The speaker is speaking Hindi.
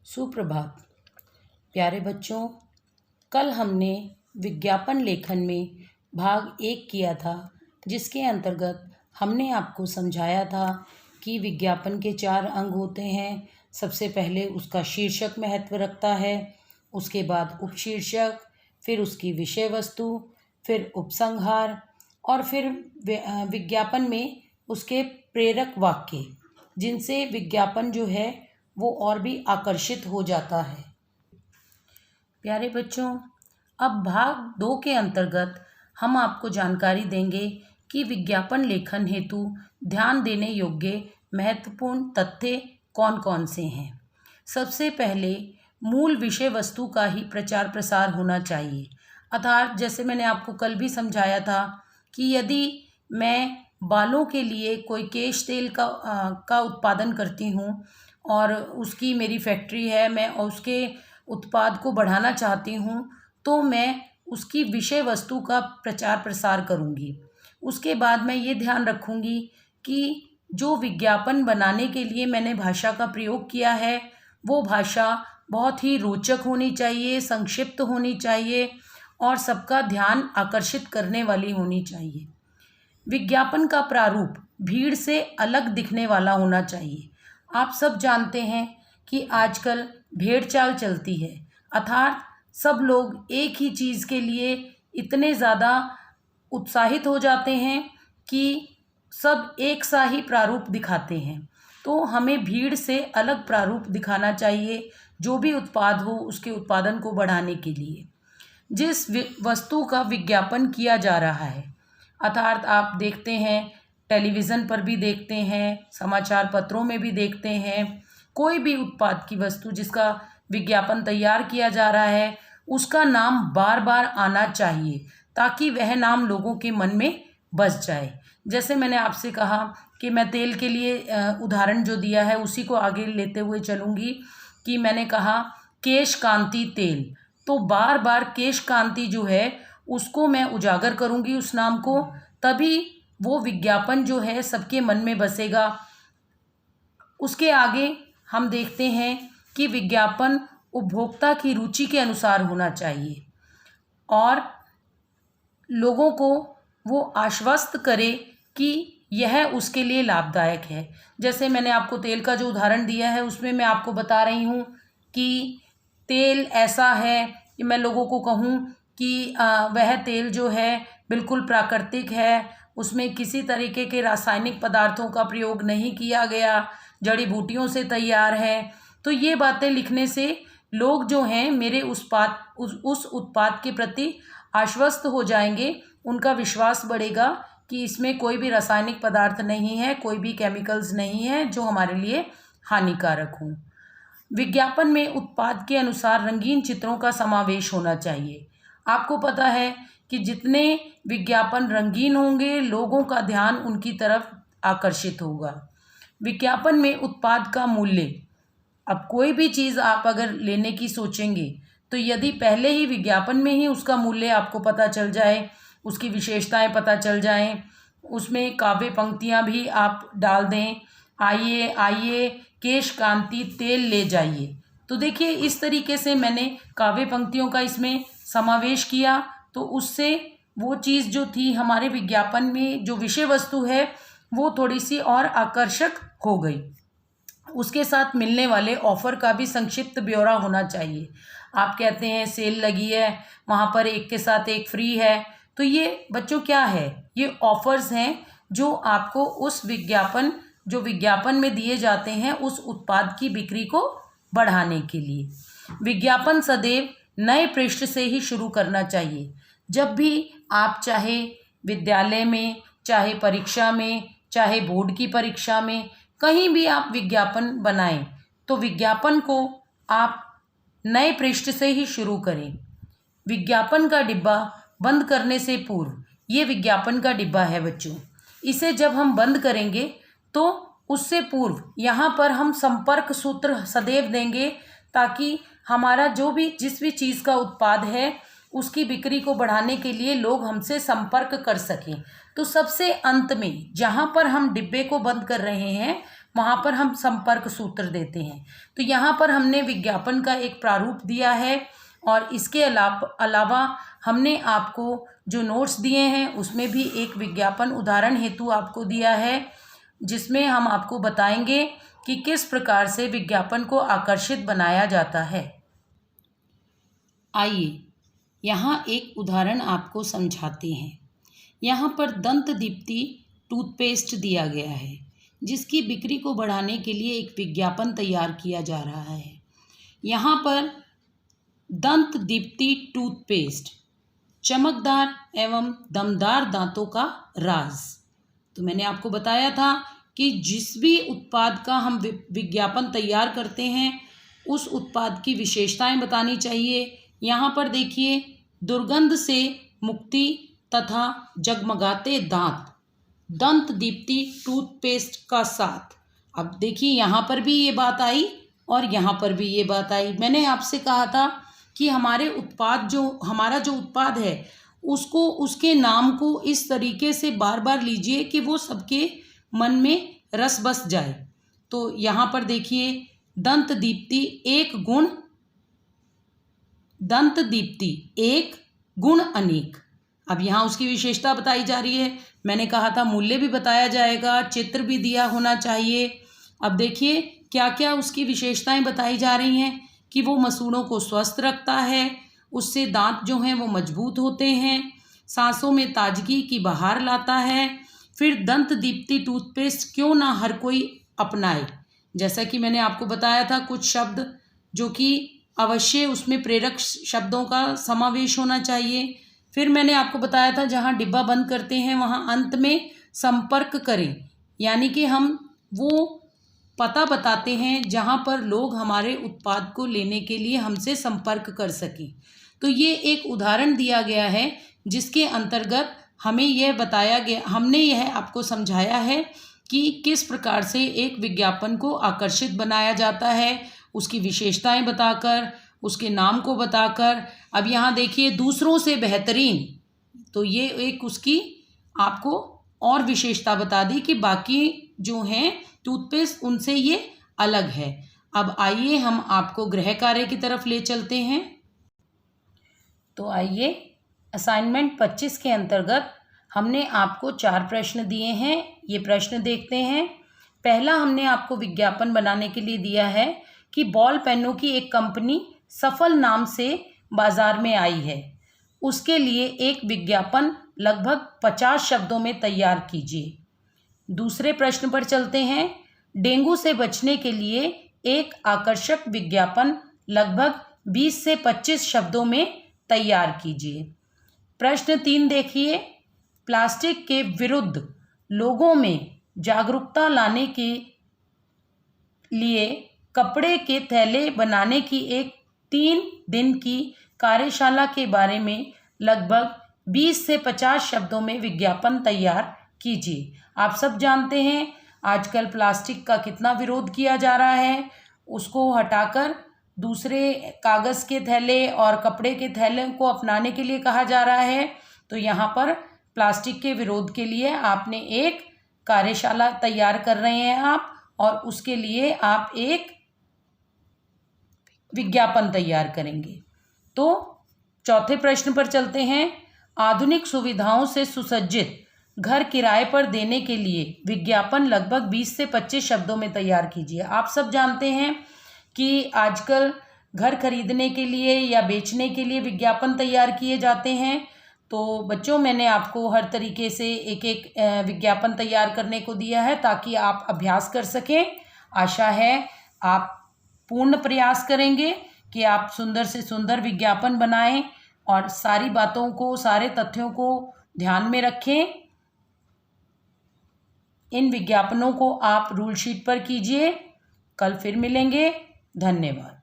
सुप्रभात प्यारे बच्चों। कल हमने विज्ञापन लेखन में भाग 1 किया था, जिसके अंतर्गत हमने आपको समझाया था कि विज्ञापन के 4 अंग होते हैं। सबसे पहले उसका शीर्षक महत्व रखता है, उसके बाद उपशीर्षक, फिर उसकी विषय वस्तु, फिर उपसंहार और फिर विज्ञापन में उसके प्रेरक वाक्य, जिनसे विज्ञापन जो है वो और भी आकर्षित हो जाता है। प्यारे बच्चों, अब भाग 2 के अंतर्गत हम आपको जानकारी देंगे कि विज्ञापन लेखन हेतु ध्यान देने योग्य महत्वपूर्ण तथ्य कौन कौन से हैं। सबसे पहले मूल विषय वस्तु का ही प्रचार प्रसार होना चाहिए। अर्थात जैसे मैंने आपको कल भी समझाया था कि यदि मैं बालों के लिए कोई केश तेल का उत्पादन करती हूँ और उसकी मेरी फैक्ट्री है, मैं उसके उत्पाद को बढ़ाना चाहती हूँ, तो मैं उसकी विषय वस्तु का प्रचार प्रसार करूँगी। उसके बाद मैं ये ध्यान रखूँगी कि जो विज्ञापन बनाने के लिए मैंने भाषा का प्रयोग किया है, वो भाषा बहुत ही रोचक होनी चाहिए, संक्षिप्त होनी चाहिए और सबका ध्यान आकर्षित करने वाली होनी चाहिए। विज्ञापन का प्रारूप भीड़ से अलग दिखने वाला होना चाहिए। आप सब जानते हैं कि आजकल भेड़ चाल चलती है, अर्थात सब लोग एक ही चीज़ के लिए इतने ज़्यादा उत्साहित हो जाते हैं कि सब एक सा ही प्रारूप दिखाते हैं। तो हमें भीड़ से अलग प्रारूप दिखाना चाहिए, जो भी उत्पाद हो उसके उत्पादन को बढ़ाने के लिए। जिस वस्तु का विज्ञापन किया जा रहा है, अर्थात आप देखते हैं टेलीविज़न पर भी देखते हैं, समाचार पत्रों में भी देखते हैं, कोई भी उत्पाद की वस्तु जिसका विज्ञापन तैयार किया जा रहा है, उसका नाम बार बार आना चाहिए ताकि वह नाम लोगों के मन में बस जाए। जैसे मैंने आपसे कहा कि मैं तेल के लिए उदाहरण जो दिया है उसी को आगे लेते हुए चलूँगी कि मैंने कहा केश कांति तेल, तो बार बार केश कांति जो है उसको मैं उजागर करूँगी उस नाम को, तभी वो विज्ञापन जो है सबके मन में बसेगा। उसके आगे हम देखते हैं कि विज्ञापन उपभोक्ता की रुचि के अनुसार होना चाहिए और लोगों को वो आश्वस्त करे कि यह उसके लिए लाभदायक है। जैसे मैंने आपको तेल का जो उदाहरण दिया है उसमें मैं आपको बता रही हूँ कि तेल ऐसा है कि मैं लोगों को कहूँ कि वह तेल जो है बिल्कुल प्राकृतिक है, उसमें किसी तरीके के रासायनिक पदार्थों का प्रयोग नहीं किया गया, जड़ी बूटियों से तैयार है। तो ये बातें लिखने से लोग जो हैं मेरे उस उत्पाद के प्रति आश्वस्त हो जाएंगे, उनका विश्वास बढ़ेगा कि इसमें कोई भी रासायनिक पदार्थ नहीं है, कोई भी केमिकल्स नहीं है जो हमारे लिए हानिकारक हों। विज्ञापन में उत्पाद के अनुसार रंगीन चित्रों का समावेश होना चाहिए। आपको पता है कि जितने विज्ञापन रंगीन होंगे, लोगों का ध्यान उनकी तरफ आकर्षित होगा। विज्ञापन में उत्पाद का मूल्य, अब कोई भी चीज़ आप अगर लेने की सोचेंगे तो यदि पहले ही विज्ञापन में ही उसका मूल्य आपको पता चल जाए, उसकी विशेषताएं पता चल जाएं, उसमें काव्य पंक्तियां भी आप डाल दें, आइए आइए केश कांति तेल ले जाइए, तो देखिए इस तरीके से मैंने काव्य पंक्तियों का इसमें समावेश किया, तो उससे वो चीज़ जो थी हमारे विज्ञापन में जो विषय वस्तु है वो थोड़ी सी और आकर्षक हो गई। उसके साथ मिलने वाले ऑफ़र का भी संक्षिप्त ब्यौरा होना चाहिए। आप कहते हैं सेल लगी है, वहाँ पर एक के साथ एक फ्री है, तो ये बच्चों क्या है, ये ऑफ़र्स हैं जो आपको उस विज्ञापन में दिए जाते हैं उस उत्पाद की बिक्री को बढ़ाने के लिए। विज्ञापन सदैव नए पृष्ठ से ही शुरू करना चाहिए। जब भी आप चाहे विद्यालय में, चाहे परीक्षा में, चाहे बोर्ड की परीक्षा में, कहीं भी आप विज्ञापन बनाएं तो विज्ञापन को आप नए पृष्ठ से ही शुरू करें। विज्ञापन का डिब्बा बंद करने से पूर्व, ये विज्ञापन का डिब्बा है बच्चों, इसे जब हम बंद करेंगे तो उससे पूर्व यहाँ पर हम संपर्क सूत्र सदैव देंगे ताकि हमारा जिस भी चीज़ का उत्पाद है उसकी बिक्री को बढ़ाने के लिए लोग हमसे संपर्क कर सकें। तो सबसे अंत में जहाँ पर हम डिब्बे को बंद कर रहे हैं वहाँ पर हम संपर्क सूत्र देते हैं। तो यहाँ पर हमने विज्ञापन का एक प्रारूप दिया है और इसके अलावा हमने आपको जो नोट्स दिए हैं उसमें भी एक विज्ञापन उदाहरण हेतु आपको दिया है, जिसमें हम आपको बताएंगे कि किस प्रकार से विज्ञापन को आकर्षित बनाया जाता है। आइए यहाँ एक उदाहरण आपको समझाते हैं। यहाँ पर दंत दीप्ति टूथपेस्ट दिया गया है, जिसकी बिक्री को बढ़ाने के लिए एक विज्ञापन तैयार किया जा रहा है। यहाँ पर दंत दीप्ति टूथपेस्ट, चमकदार एवं दमदार दांतों का राज। तो मैंने आपको बताया था कि जिस भी उत्पाद का हम विज्ञापन तैयार करते हैं उस उत्पाद की विशेषताएं बतानी चाहिए। यहाँ पर देखिए, दुर्गंध से मुक्ति तथा जगमगाते दांत, दंत दीप्ति टूथपेस्ट का साथ। अब देखिए, यहाँ पर भी ये बात आई और यहाँ पर भी ये बात आई। मैंने आपसे कहा था कि हमारा जो उत्पाद है उसको, उसके नाम को इस तरीके से बार बार लीजिए कि वो सबके मन में रस बस जाए। तो यहाँ पर देखिए, दंत दीप्ति एक गुण अनेक। अब यहाँ उसकी विशेषता बताई जा रही है। मैंने कहा था मूल्य भी बताया जाएगा, चित्र भी दिया होना चाहिए। अब देखिए क्या क्या उसकी विशेषताएं बताई जा रही हैं कि वो मसूड़ों को स्वस्थ रखता है, उससे दांत जो हैं वो मजबूत होते हैं, सांसों में ताजगी की बहार लाता है। फिर दंत दीप्ति टूथपेस्ट क्यों ना हर कोई अपनाए। जैसा कि मैंने आपको बताया था, कुछ शब्द जो कि अवश्य उसमें प्रेरक शब्दों का समावेश होना चाहिए। फिर मैंने आपको बताया था जहाँ डिब्बा बंद करते हैं वहाँ अंत में संपर्क करें, यानी कि हम वो पता बताते हैं जहाँ पर लोग हमारे उत्पाद को लेने के लिए हमसे संपर्क कर सकें। तो ये एक उदाहरण दिया गया है जिसके अंतर्गत हमने यह आपको समझाया है कि किस प्रकार से एक विज्ञापन को आकर्षित बनाया जाता है, उसकी विशेषताएं बताकर, उसके नाम को बताकर। अब यहाँ देखिए, दूसरों से बेहतरीन, तो ये एक उसकी आपको और विशेषता बता दी कि बाकी जो हैं टूथपेस्ट उनसे ये अलग है। अब आइए हम आपको गृह कार्य की तरफ ले चलते हैं। तो आइए, असाइनमेंट 25 के अंतर्गत हमने आपको 4 प्रश्न दिए हैं। ये प्रश्न देखते हैं। पहला हमने आपको विज्ञापन बनाने के लिए दिया है कि बॉल पेनों की एक कंपनी सफल नाम से बाजार में आई है, उसके लिए एक विज्ञापन लगभग 50 शब्दों में तैयार कीजिए। दूसरे प्रश्न पर चलते हैं। डेंगू से बचने के लिए एक आकर्षक विज्ञापन लगभग 20 से 25 शब्दों में तैयार कीजिए। प्रश्न 3 देखिए, प्लास्टिक के विरुद्ध लोगों में जागरूकता लाने के लिए कपड़े के थैले बनाने की एक 3 दिन की कार्यशाला के बारे में लगभग 20 से 50 शब्दों में विज्ञापन तैयार कीजिए। आप सब जानते हैं आजकल प्लास्टिक का कितना विरोध किया जा रहा है, उसको हटाकर दूसरे कागज़ के थैले और कपड़े के थैले को अपनाने के लिए कहा जा रहा है। तो यहाँ पर प्लास्टिक के विरोध के लिए आपने एक कार्यशाला तैयार कर रहे हैं आप, और उसके लिए आप एक विज्ञापन तैयार करेंगे। तो चौथे प्रश्न पर चलते हैं। आधुनिक सुविधाओं से सुसज्जित घर किराए पर देने के लिए विज्ञापन लगभग 20 से 25 शब्दों में तैयार कीजिए। आप सब जानते हैं कि आजकल घर खरीदने के लिए या बेचने के लिए विज्ञापन तैयार किए जाते हैं। तो बच्चों, मैंने आपको हर तरीके से एक एक विज्ञापन तैयार करने को दिया है ताकि आप अभ्यास कर सकें। आशा है आप पूर्ण प्रयास करेंगे कि आप सुंदर से सुंदर विज्ञापन बनाएं और सारी बातों को, सारे तथ्यों को ध्यान में रखें। इन विज्ञापनों को आप रूल शीट पर कीजिए। कल फिर मिलेंगे। धन्यवाद।